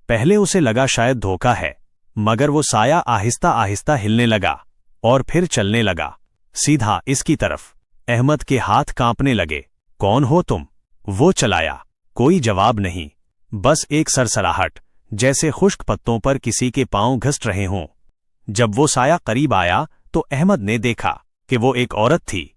पहले उसे लगा शायद धोखा है, मगर वो साया आहिस्ता आहिस्ता हिलने लगा और फिर चलने लगा, सीधा इसकी तरफ। अहमद के हाथ कांपने लगे। कौन हो तुम? वो चलाया। कोई जवाब नहीं, बस एक सरसराहट, जैसे खुश्क पत्तों पर किसी के पांव घस रहे हों। जब वो साया करीब आया तो अहमद ने देखा कि वो एक औरत थी।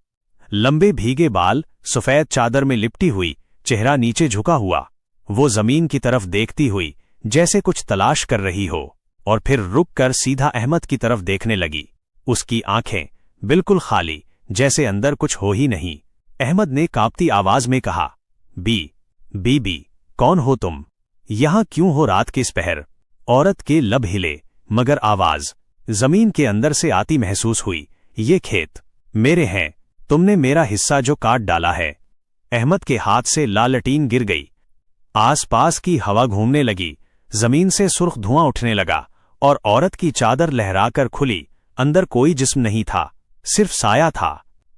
लंबे भीगे बाल, सफेद चादर में लिपटी हुई, चेहरा नीचे झुका हुआ। वो जमीन की तरफ देखती हुई जैसे कुछ तलाश कर रही हो, और फिर रुक कर सीधा अहमद की तरफ देखने लगी। उसकी आंखें बिल्कुल खाली, जैसे अंदर कुछ हो ही नहीं। अहमद ने कांपती आवाज में कहा, बीबी, कौन हो तुम? यहां क्यों हो रात के इस पहर? औरत के लब हिले, मगर आवाज जमीन के अंदर से आती महसूस हुई। ये खेत मेरे हैं, तुमने मेरा हिस्सा जो काट डाला है। अहमद के हाथ से लालटीन गिर गई। आसपास की हवा घूमने लगी, जमीन से सुर्ख धुआं उठने लगा और औरत की चादर लहराकर खुली। अंदर कोई जिस्म नहीं था, सिर्फ साया था।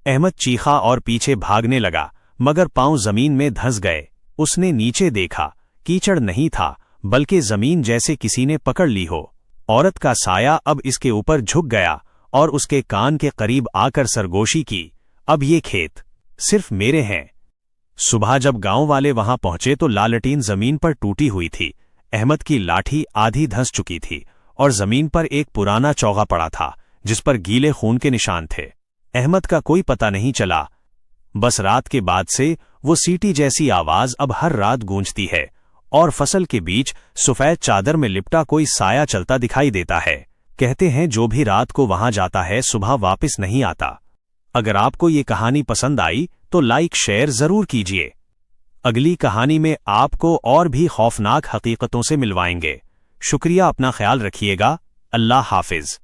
अहमद चीखा और पीछे भागने लगा, मगर पांव जमीन में धंस गए। उसने नीचे देखा, कीचड़ नहीं था, बल्कि जमीन जैसे किसी ने पकड़ ली हो। औरत का साया अब इसके ऊपर झुक गया और उसके कान के करीब आकर सरगोशी की, अब ये खेत सिर्फ मेरे हैं। सुबह जब गांव वाले वहां पहुंचे तो लालटीन जमीन पर टूटी हुई थी। अहमद की लाठी आधी धंस चुकी थी और जमीन पर एक पुराना चौगा पड़ा था, जिस पर गीले खून के निशान थे। अहमद का कोई पता नहीं चला, बस रात के बाद से वो सीटी जैसी आवाज अब हर रात गूंजती है और फसल के बीच सफेद चादर में लिपटा कोई साया चलता दिखाई देता है। कहते हैं जो भी रात को वहां जाता है सुबह वापस नहीं आता। अगर आपको ये कहानी पसंद आई तो लाइक शेयर जरूर कीजिए। अगली कहानी में आपको और भी खौफनाक हकीकतों से मिलवाएंगे। शुक्रिया, अपना ख्याल रखिएगा। अल्लाह हाफिज।